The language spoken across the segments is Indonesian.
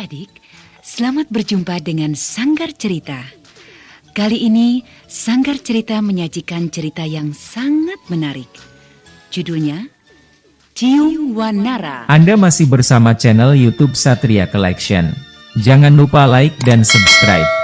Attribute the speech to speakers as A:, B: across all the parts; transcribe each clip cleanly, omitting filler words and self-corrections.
A: Adik-adik, selamat berjumpa dengan Sanggar Cerita. Kali ini, Sanggar Cerita menyajikan cerita yang sangat menarik. Judulnya, Cium Wanara.
B: Anda masih bersama channel YouTube Satria Collection. Jangan lupa like dan subscribe.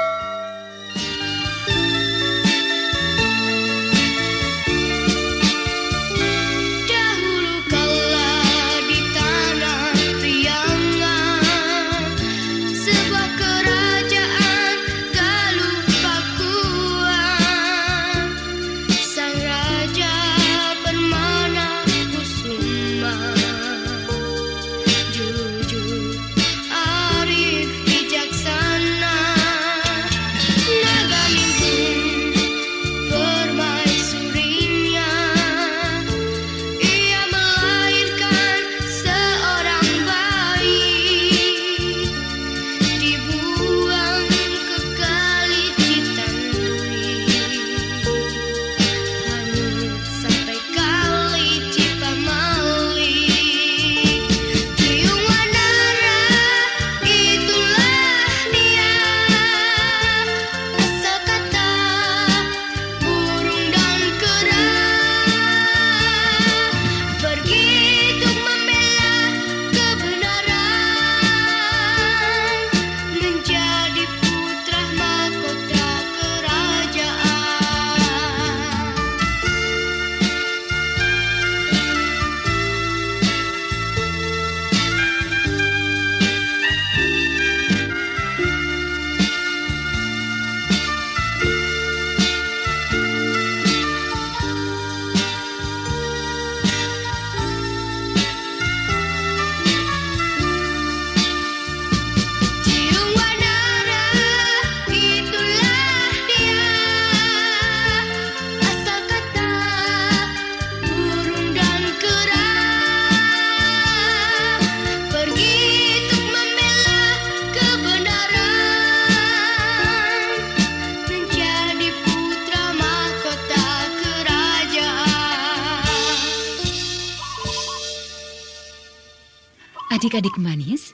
A: Adik-adik manis,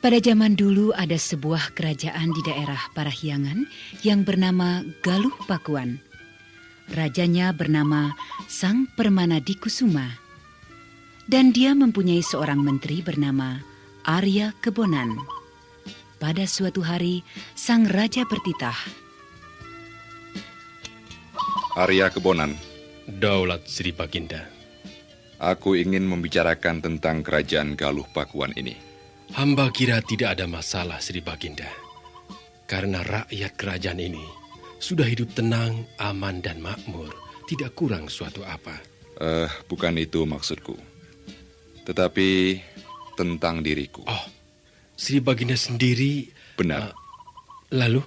A: pada zaman dulu ada sebuah kerajaan di daerah Parahyangan yang bernama Galuh Pakuan. Rajanya bernama Sang Permana Dikusuma. Dan dia mempunyai seorang menteri bernama Arya Kebonan. Pada suatu hari, sang raja bertitah.
C: Arya Kebonan.
D: Daulat Sri Baginda.
C: Aku ingin membicarakan tentang kerajaan Galuh Pakuan ini.
D: Hamba kira tidak ada masalah, Sri Baginda. Karena rakyat kerajaan ini sudah hidup tenang, aman, dan makmur. Tidak kurang suatu apa.
C: Bukan itu maksudku. Tetapi tentang diriku.
D: Oh, Sri Baginda sendiri...
C: Benar.
D: Lalu?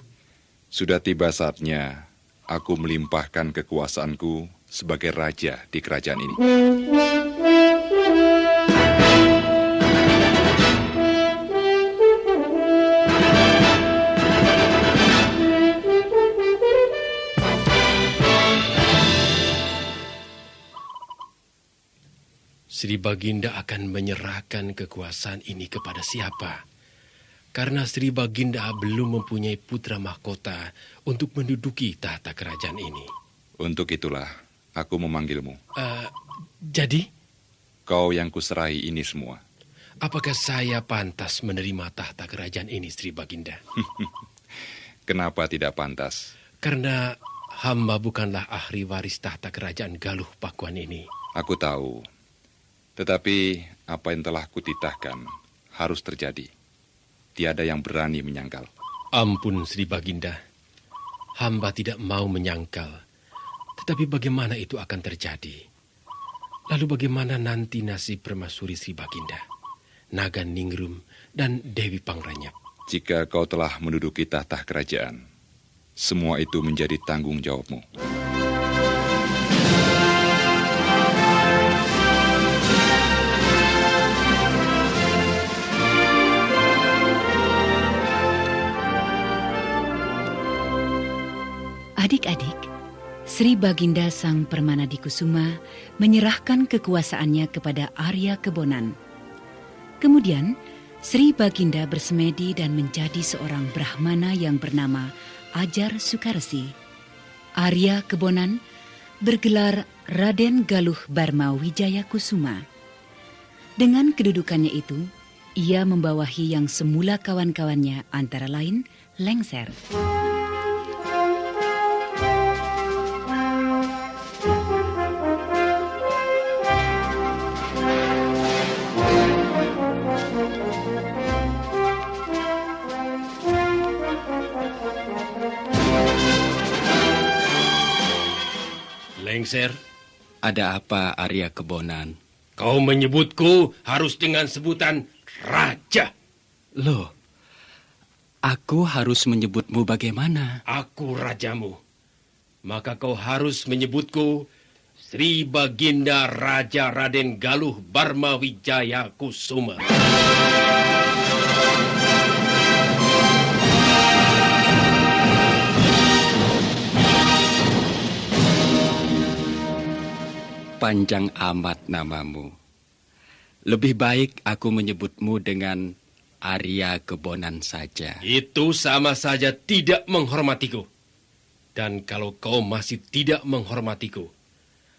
C: Sudah tiba saatnya aku melimpahkan kekuasaanku sebagai raja di kerajaan ini.
D: Sri Baginda akan menyerahkan kekuasaan ini kepada siapa? Karena Sri Baginda belum mempunyai putra mahkota untuk menduduki tahta kerajaan ini.
C: Untuk itulah aku memanggilmu.
D: Jadi?
C: Kau yang kuserahi ini semua.
D: Apakah saya pantas menerima tahta kerajaan ini, Sri Baginda?
C: Kenapa tidak pantas?
D: Karena hamba bukanlah ahli waris tahta kerajaan Galuh Pakuan ini.
C: Aku tahu. Tetapi apa yang telah kutitahkan harus terjadi. Tiada yang berani menyangkal.
D: Ampun, Sri Baginda. Hamba tidak mau menyangkal. Tetapi bagaimana itu akan terjadi? Lalu bagaimana nanti nasib permaisuri Sri Baginda, Naga Ningrum, dan Dewi Pangranyap?
C: Jika kau telah menduduki tahta kerajaan, semua itu menjadi tanggung jawabmu.
A: Adik-adik, Sri Baginda Sang Permana Dikusuma menyerahkan kekuasaannya kepada Arya Kebonan. Kemudian, Sri Baginda bersemedi dan menjadi seorang Brahmana yang bernama Ajar Sukarsi. Arya Kebonan bergelar Raden Galuh Barma Wijaya Kusuma. Dengan kedudukannya itu, ia membawahi yang semula kawan-kawannya antara lain Lengser.
D: Lengser,
E: Ada apa, Arya Kebonan?
D: kau menyebutku harus dengan sebutan Raja.
E: Loh, aku harus menyebutmu bagaimana?
D: Aku rajamu. Maka kau harus menyebutku Sri Baginda Raja Raden Galuh Barma Wijaya Kusuma.
E: Panjang amat namamu. Lebih baik aku menyebutmu dengan Arya Kebonan saja.
D: Itu sama saja tidak menghormatiku. Dan kalau kau masih tidak menghormatiku,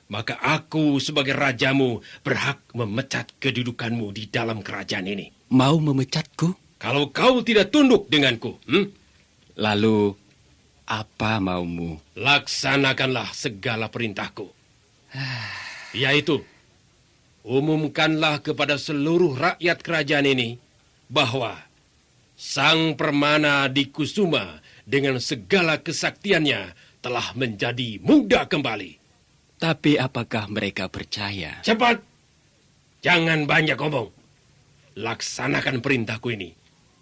D: maka aku sebagai rajamu berhak memecat kedudukanmu di dalam kerajaan ini.
E: Mau memecatku?
D: Kalau kau tidak tunduk denganku,
E: Lalu, apa maumu?
D: laksanakanlah segala perintahku. Yaitu, umumkanlah kepada seluruh rakyat kerajaan ini bahwa Sang Permana di Kusuma dengan segala kesaktiannya telah menjadi muda kembali.
E: Tapi apakah mereka percaya?
D: Cepat, jangan banyak ngomong. Laksanakan perintahku ini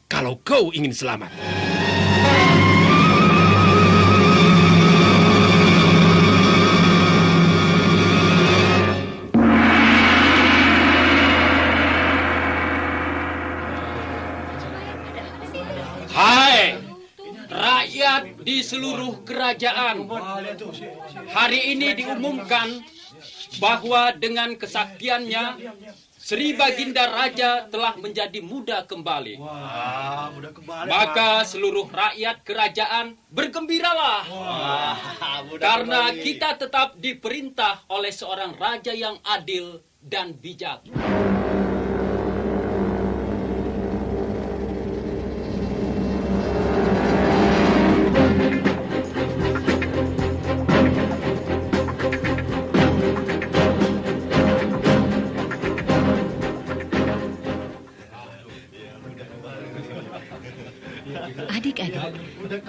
D: kalau kau ingin selamat.
F: Hai, rakyat di seluruh kerajaan. Hari ini diumumkan bahwa dengan kesaktiannya, Sri Baginda Raja telah menjadi muda kembali. Maka seluruh rakyat kerajaan bergembiralah. Karena kita tetap diperintah oleh seorang raja yang adil dan bijak.
A: Adik-adik,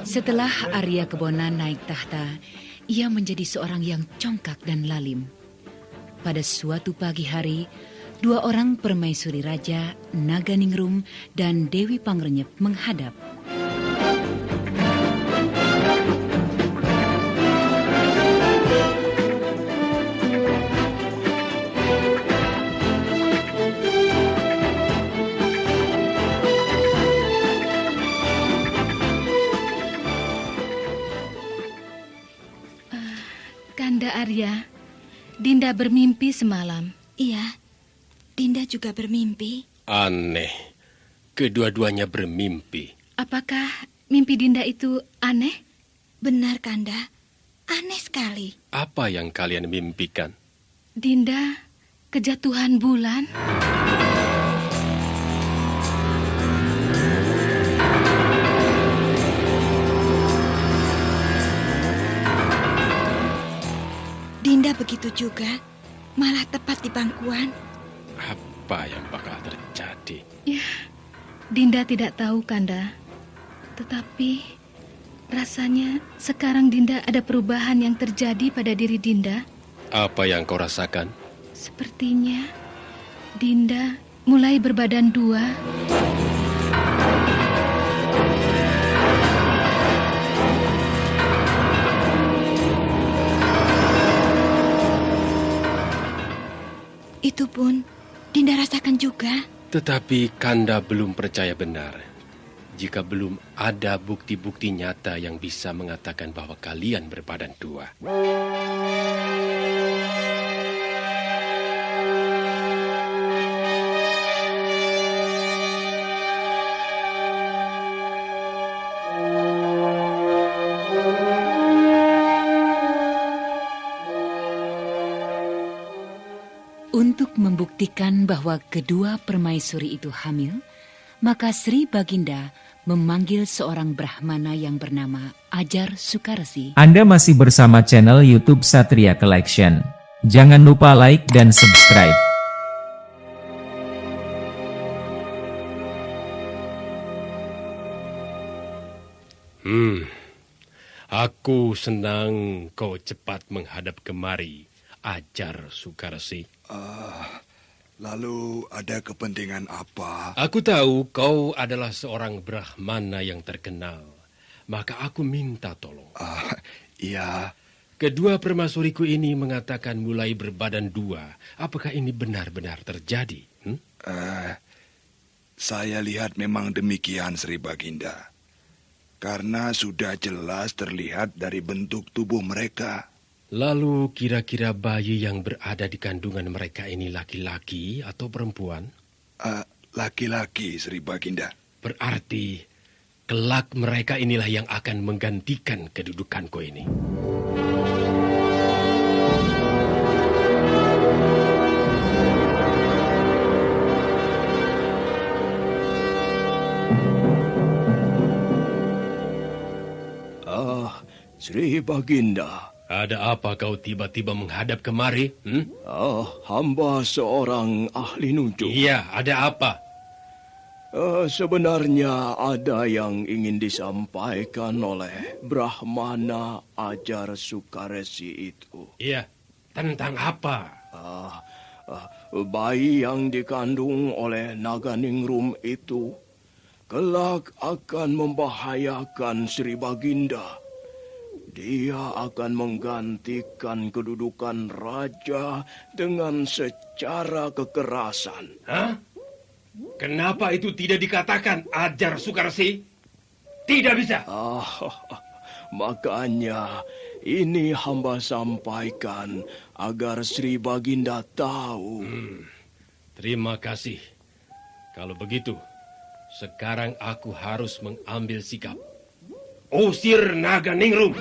A: setelah Arya Kebonan naik tahta, ia menjadi seorang yang congkak dan lalim. Pada suatu pagi hari, dua orang permaisuri raja, Naganingrum dan Dewi Pangrenyep menghadap.
G: Kanda Arya, Dinda bermimpi semalam.
H: Iya, Dinda juga bermimpi.
D: Aneh, kedua-duanya bermimpi.
G: Apakah mimpi Dinda itu aneh?
H: Benar, Kanda. Aneh sekali.
D: Apa yang kalian mimpikan?
G: Dinda kejatuhan bulan.
H: Dinda begitu juga, malah tepat di pangkuan.
D: Apa yang bakal terjadi?
G: Ya, Dinda tidak tahu, Kanda. Tetapi rasanya sekarang Dinda ada perubahan yang terjadi pada diri Dinda.
D: Apa yang kau rasakan?
G: Sepertinya Dinda mulai berbadan dua.
H: Itu pun Dinda rasakan juga.
D: Tetapi Kanda belum percaya benar jika belum ada bukti-bukti nyata yang bisa mengatakan bahwa kalian berbadan dua.
A: Untuk membuktikan bahwa kedua permaisuri itu hamil, maka Sri Baginda memanggil seorang Brahmana yang bernama Ajar Sukarsi.
B: Anda masih bersama channel YouTube Satria Collection. Jangan lupa like dan subscribe.
D: Aku senang kau cepat menghadap kemari, Ajar Sukarsi.
I: Lalu ada kepentingan apa?
D: Aku tahu kau adalah seorang Brahmana yang terkenal. Maka aku minta tolong.
I: Iya.
D: Kedua permaisuriku ini mengatakan mulai berbadan dua. Apakah ini benar-benar terjadi?
I: Saya lihat memang demikian, Sri Baginda. Karena sudah jelas terlihat dari bentuk tubuh mereka.
D: Lalu kira-kira bayi yang berada di kandungan mereka ini laki-laki atau perempuan?
I: Laki-laki, Sri Baginda.
D: Berarti kelak mereka inilah yang akan menggantikan kedudukanku ini.
J: Sri Baginda.
D: Ada apa kau tiba-tiba menghadap kemari?
J: Hamba seorang ahli nujum.
D: Iya, ada apa?
J: Sebenarnya ada yang ingin disampaikan oleh Brahmana Ajar Sukarsi itu.
D: Iya, tentang apa?
J: Bayi yang dikandung oleh Naganingrum itu kelak akan membahayakan Sri Baginda. Dia akan menggantikan kedudukan raja dengan secara kekerasan.
D: Hah? Kenapa itu tidak dikatakan, Ajar Sukarsi? Tidak bisa.
J: Makanya ini hamba sampaikan agar Sri Baginda tahu.
D: Terima kasih. Kalau begitu, sekarang aku harus mengambil sikap. Usir Naganingrum.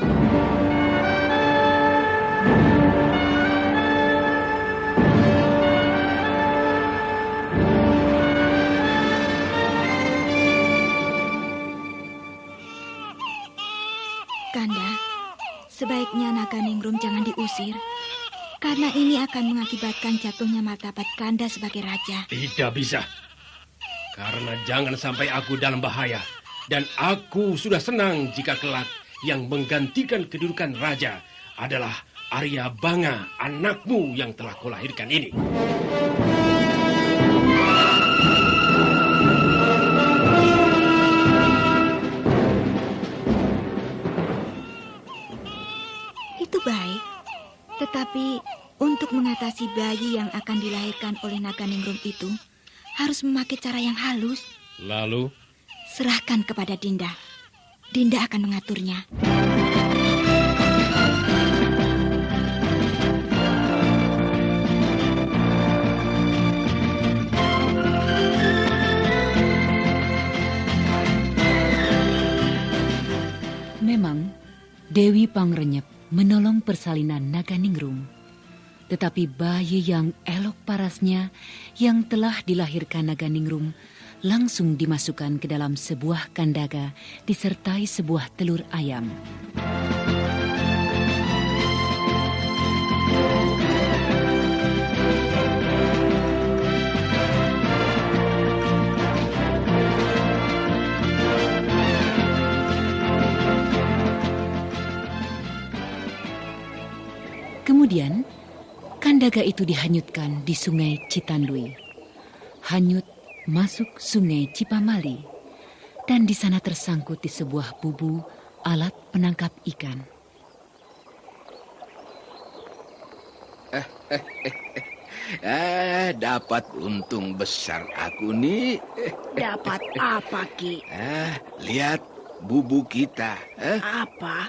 H: Kanda, sebaiknya Naganingrum jangan diusir. Karena ini akan mengakibatkan jatuhnya martabat Kanda sebagai raja.
D: Tidak bisa. Karena jangan sampai aku dalam bahaya. Dan aku sudah senang jika kelak yang menggantikan kedudukan raja adalah Arya Banga, anakmu yang telah kau lahirkan ini.
H: Itu baik. Tetapi untuk mengatasi bayi yang akan dilahirkan oleh Naganingrum itu harus memakai cara yang halus.
D: Lalu?
H: Serahkan kepada Dinda. Dinda akan mengaturnya.
A: Memang, Dewi Pangrenyep menolong persalinan Naganingrum. Tetapi bayi yang elok parasnya yang telah dilahirkan Naganingrum langsung dimasukkan ke dalam sebuah kandaga disertai sebuah telur ayam. Kemudian, kandaga itu dihanyutkan di sungai Citandui. Hanyut masuk sungai Cipamali, dan di sana tersangkut di sebuah bubu alat penangkap ikan.
K: Dapat untung besar aku nih.
L: Dapat apa, Ki?
K: Lihat bubu kita.
L: Apa?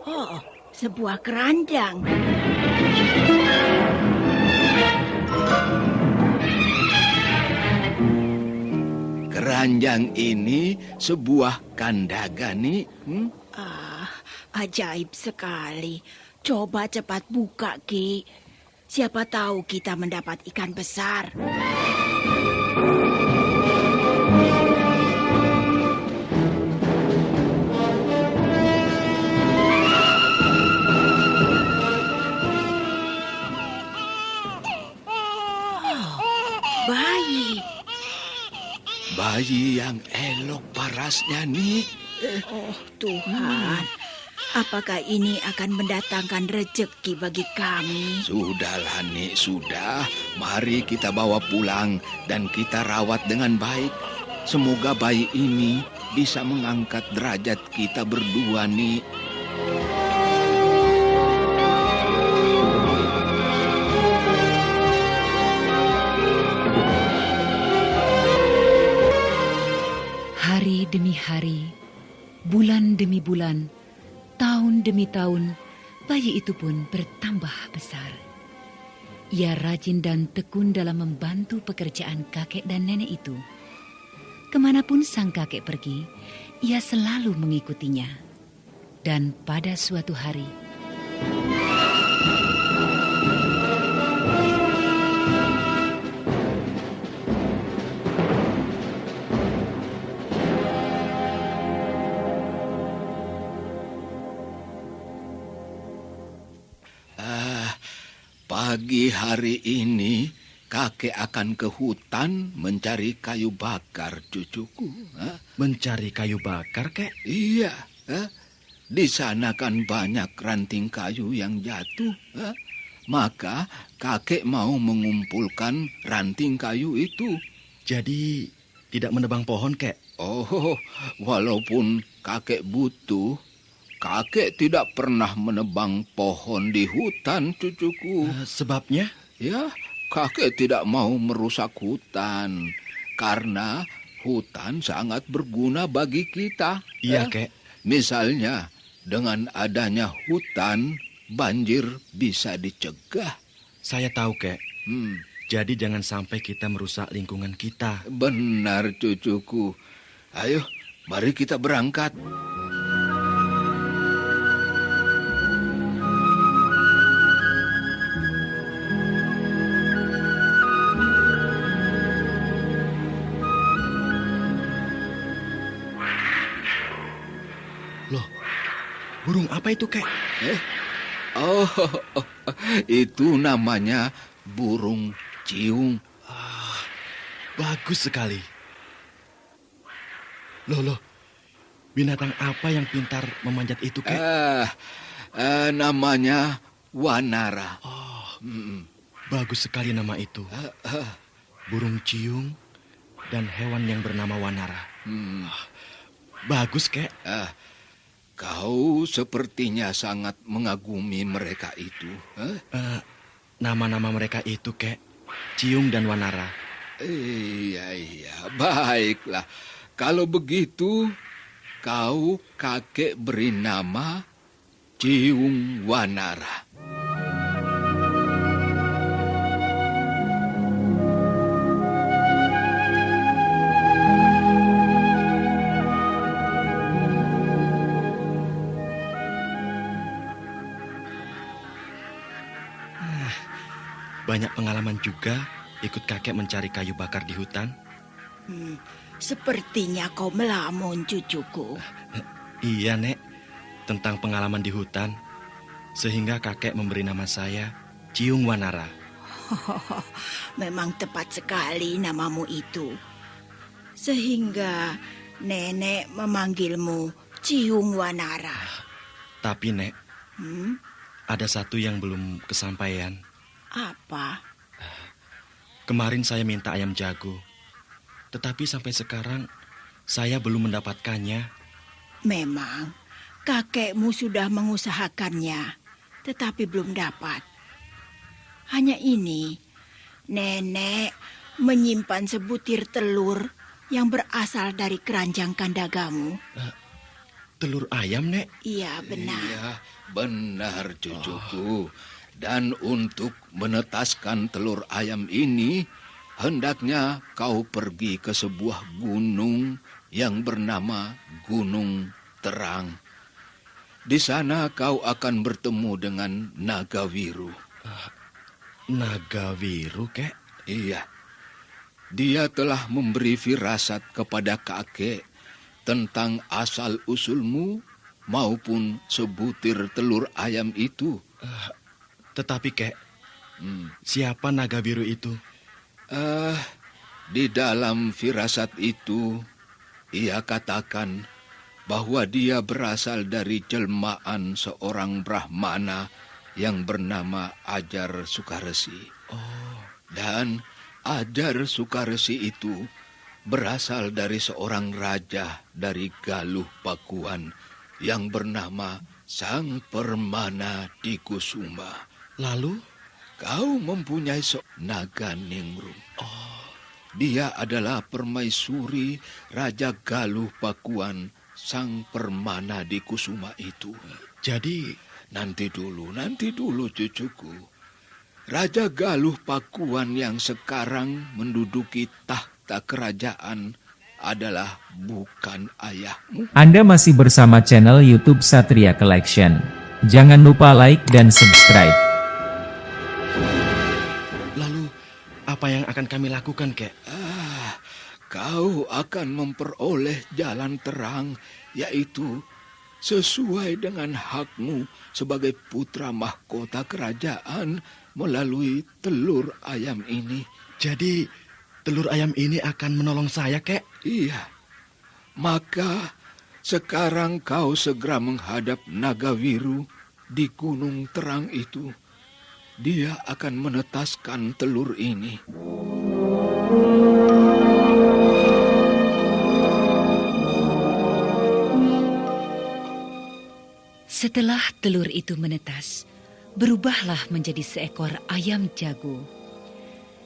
L: Oh, sebuah keranjang.
K: Keranjang ini sebuah kandaga nih.
L: Ajaib sekali. Coba cepat buka, Ki. Siapa tahu kita mendapat ikan besar. Bayi.
K: Bayi yang elok parasnya, Nik.
L: Oh Tuhan, apakah ini akan mendatangkan rezeki bagi kami?
K: Sudahlah, Nik, sudah. Mari kita bawa pulang dan kita rawat dengan baik. Semoga bayi ini bisa mengangkat derajat kita berdua, Nik.
A: Hari demi hari, bulan demi bulan, tahun demi tahun, bayi itu pun bertambah besar. Ia rajin dan tekun dalam membantu pekerjaan kakek dan nenek itu. Kemanapun sang kakek pergi, ia selalu mengikutinya. Dan pada suatu hari,
K: Pagi hari ini, kakek akan ke hutan mencari kayu bakar, cucuku.
M: Mencari kayu bakar, kek?
K: Iya. Di sana kan banyak ranting kayu yang jatuh. Maka kakek mau mengumpulkan ranting kayu itu.
M: Jadi tidak menebang pohon, kek?
K: Oh, walaupun kakek butuh, kakek tidak pernah menebang pohon di hutan, cucuku.
M: Sebabnya?
K: Ya, kakek tidak mau merusak hutan. Karena hutan sangat berguna bagi kita.
M: Iya, kek.
K: Misalnya, dengan adanya hutan, banjir bisa dicegah.
M: Saya tahu, kek. Jadi jangan sampai kita merusak lingkungan kita.
K: Benar, cucuku. Ayo, mari kita berangkat.
M: Loh, burung apa itu, kek?
K: Oh, itu namanya burung ciung.
M: Bagus sekali. Loh, binatang apa yang pintar memanjat itu, kek?
K: Namanya wanara.
M: Oh, bagus sekali nama itu. Burung ciung dan hewan yang bernama wanara. Bagus, kek.
K: Kau sepertinya sangat mengagumi mereka itu.
M: Nama-nama mereka itu, kek. Ciung dan wanara.
K: Iya, baiklah. Kalau begitu, kau kakek beri nama Ciung Wanara.
M: Banyak pengalaman juga ikut kakek mencari kayu bakar di hutan.
L: Sepertinya kau melamun, cucuku.
M: Iya, Nek. Tentang pengalaman di hutan. Sehingga kakek memberi nama saya Ciung Wanara.
L: Memang tepat sekali namamu itu. Sehingga nenek memanggilmu Ciung Wanara.
M: Tapi, Nek, ada satu yang belum kesampaian.
L: Apa?
M: Kemarin saya minta ayam jago. Tetapi sampai sekarang saya belum mendapatkannya.
L: Memang kakekmu sudah mengusahakannya, tetapi belum dapat. Hanya ini, nenek menyimpan sebutir telur yang berasal dari keranjang kandagamu.
M: Telur ayam, Nek?
L: Iya, benar.
K: Iya, benar, cucuku. Dan untuk menetaskan telur ayam ini, hendaknya kau pergi ke sebuah gunung yang bernama Gunung Terang. Di sana kau akan bertemu dengan naga biru.
M: Naga biru, kek?
K: Iya. Dia telah memberi firasat kepada kakek tentang asal-usulmu maupun sebutir telur ayam itu.
M: Tetapi, kek, siapa naga biru itu?
K: Di dalam firasat itu, ia katakan bahwa dia berasal dari jelmaan seorang Brahmana yang bernama Ajar Sukaresi. Dan Ajar Sukaresi itu berasal dari seorang raja dari Galuh Pakuan yang bernama Sang Permana di Kusuma.
M: Lalu?
K: Kau mempunyai naga ningrum. Dia adalah permaisuri Raja Galuh Pakuan Sang Permana di Kusuma itu.
M: Jadi,
K: nanti dulu cucuku. Raja Galuh Pakuan yang sekarang menduduki tahta kerajaan adalah bukan ayahmu.
B: Anda masih bersama channel YouTube Satria Collection. Jangan lupa like dan subscribe.
M: Lalu, apa yang akan kami lakukan, kek?
K: Kau akan memperoleh jalan terang, yaitu sesuai dengan hakmu sebagai putra mahkota kerajaan melalui telur ayam ini.
M: Jadi, telur ayam ini akan menolong saya, kek?
K: Iya. Maka, sekarang kau segera menghadap naga biru di gunung terang itu. Dia akan menetaskan telur ini.
A: Setelah telur itu menetas, berubahlah menjadi seekor ayam jago.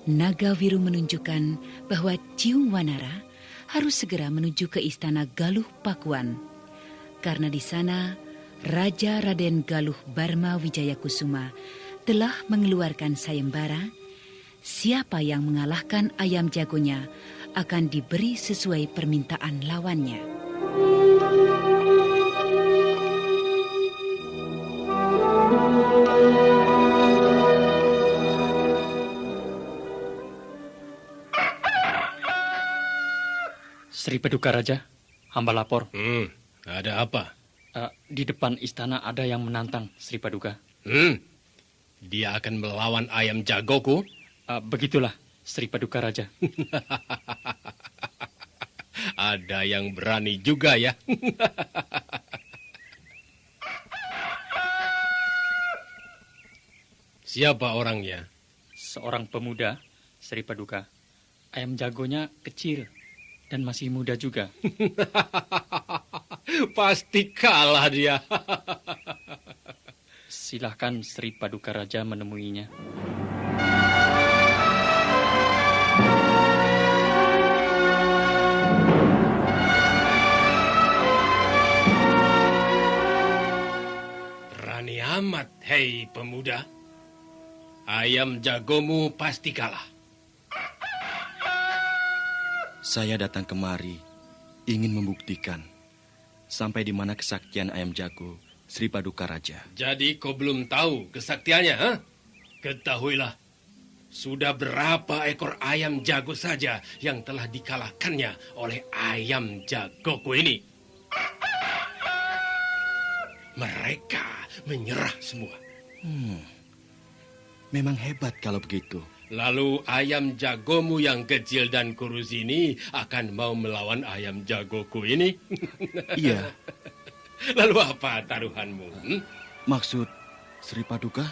A: Naga biru menunjukkan bahwa Ciung Wanara harus segera menuju ke istana Galuh Pakuan. Karena di sana, Raja Raden Galuh Barma Wijayakusuma telah mengeluarkan sayembara, siapa yang mengalahkan ayam jagonya akan diberi sesuai permintaan lawannya.
N: Sri Paduka Raja, hamba lapor.
D: Ada apa?
N: Di depan istana ada yang menantang Sri Paduka.
D: Dia akan melawan ayam jagoku?
N: Begitulah, Sri Paduka Raja.
D: Ada yang berani juga ya. Siapa orangnya?
N: Seorang pemuda, Sri Paduka. Ayam jagonya kecil dan masih muda juga.
D: Pasti kalah dia.
N: Silahkan Sri Paduka Raja menemuinya.
D: Berani amat, hei pemuda. Ayam jagomu pasti kalah.
M: Saya datang kemari ingin membuktikan sampai di mana kesaktian ayam jago Sri Paduka Raja.
D: Jadi kau belum tahu kesaktiannya, ha? Ketahuilah, sudah berapa ekor ayam jago saja yang telah dikalahkannya oleh ayam jagoku ini. Mereka menyerah semua.
M: Memang hebat kalau begitu.
D: Lalu ayam jagomu yang kecil dan kurus ini akan mau melawan ayam jagoku ini?
M: Iya.
D: Lalu apa taruhanmu?
M: Maksud Sri Paduka?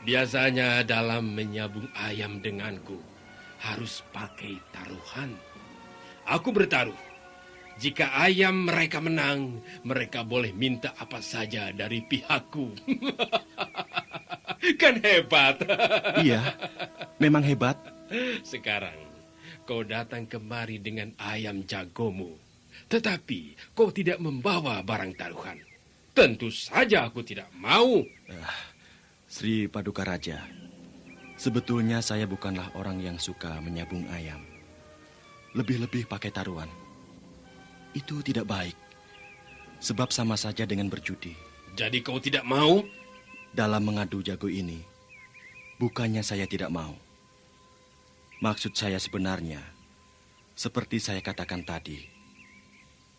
D: Biasanya dalam menyabung ayam denganku harus pakai taruhan. Aku bertaruh. Jika ayam mereka menang, mereka boleh minta apa saja dari pihakku. Kan hebat.
M: Iya, memang hebat.
D: Sekarang kau datang kemari dengan ayam jagomu, tetapi kau tidak membawa barang taruhan. Tentu saja aku tidak mau.
M: Sri Paduka Raja, sebetulnya saya bukanlah orang yang suka menyabung ayam. Lebih-lebih pakai taruhan. Itu tidak baik, sebab sama saja dengan berjudi.
D: Jadi kau tidak mau?
M: Dalam mengadu jago ini, Bukannya saya tidak mau. Maksud saya sebenarnya, seperti saya katakan tadi,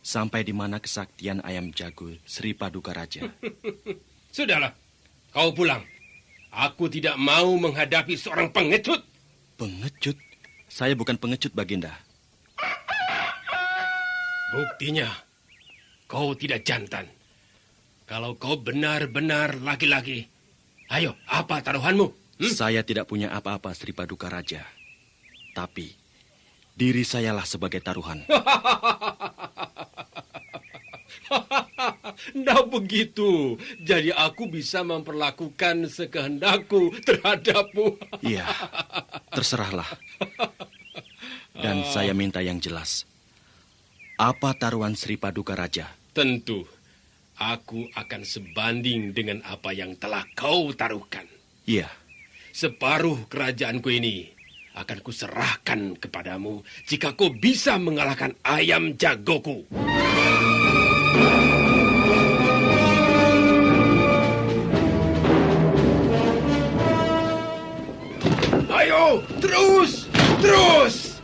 M: sampai di mana kesaktian ayam jago Sri Paduka Raja.
D: Sudahlah, kau pulang. Aku tidak mau menghadapi seorang pengecut.
M: Pengecut? Saya bukan pengecut, Baginda.
D: Buktinya, kau tidak jantan. Kalau kau benar-benar laki-laki, ayo, apa taruhanmu?
M: Saya tidak punya apa-apa, Sri Paduka Raja. Tapi, diri sayalah sebagai taruhan.
D: Nah begitu, jadi aku bisa memperlakukan sekehendakku terhadapmu.
M: Iya, terserahlah. Dan saya minta yang jelas. Apa taruhan Sri Paduka Raja?
D: Tentu, aku akan sebanding dengan apa yang telah kau taruhkan.
M: Iya.
D: Separuh kerajaanku ini akan kuserahkan kepadamu jika kau bisa mengalahkan ayam jagoku. Ayo, terus, terus.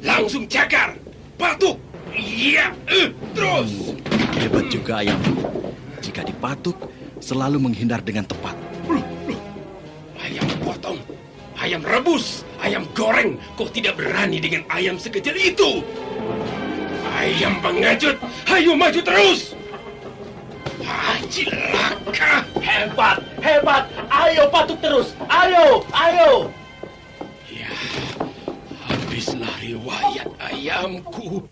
D: Langsung cakar, patuk. Iya, terus.
M: Hebat juga ayam. Jika dipatuk, selalu menghindar dengan tepat.
D: Ayam potong, ayam rebus, ayam goreng. Kau tidak berani dengan ayam sekecil itu. Ayam pengecut, ayo maju terus. Cilaka.
J: Hebat, hebat. Ayo patuk terus. Ayo, ayo.
D: Ya, habislah riwayat ayamku.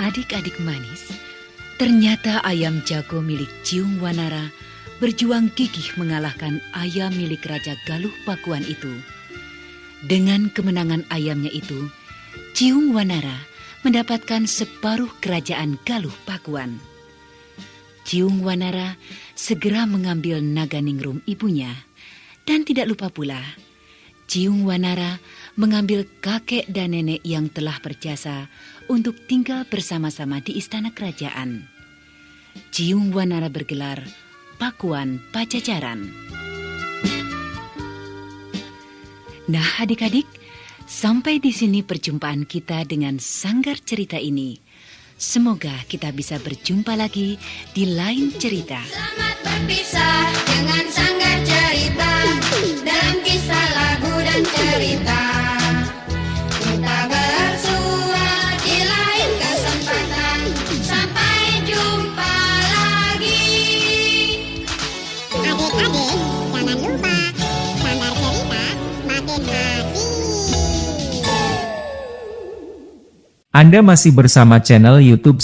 A: Adik-adik manis, ternyata ayam jago milik Ciung Wanara berjuang gigih mengalahkan ayam milik Raja Galuh Pakuan itu. Dengan kemenangan ayamnya itu, Ciung Wanara mendapatkan separuh kerajaan Galuh Pakuan. Ciung Wanara segera mengambil Naganingrum ibunya, dan tidak lupa pula, Ciung Wanara mengambil kakek dan nenek yang telah berjasa untuk tinggal bersama-sama di istana kerajaan. Ciung Wanara bergelar Pakuan Pajajaran. Nah adik-adik, sampai di sini perjumpaan kita dengan Sanggar Cerita ini. Semoga kita bisa berjumpa lagi di lain cerita.
O: Selamat berpisah dengan Sanggar Cerita dalam kisah lagu dan cerita. Kita bersua di lain kesempatan. Sampai jumpa lagi. Adik-adik, jangan lupa Sanggar Cerita makin asik.
B: Anda masih bersama channel YouTube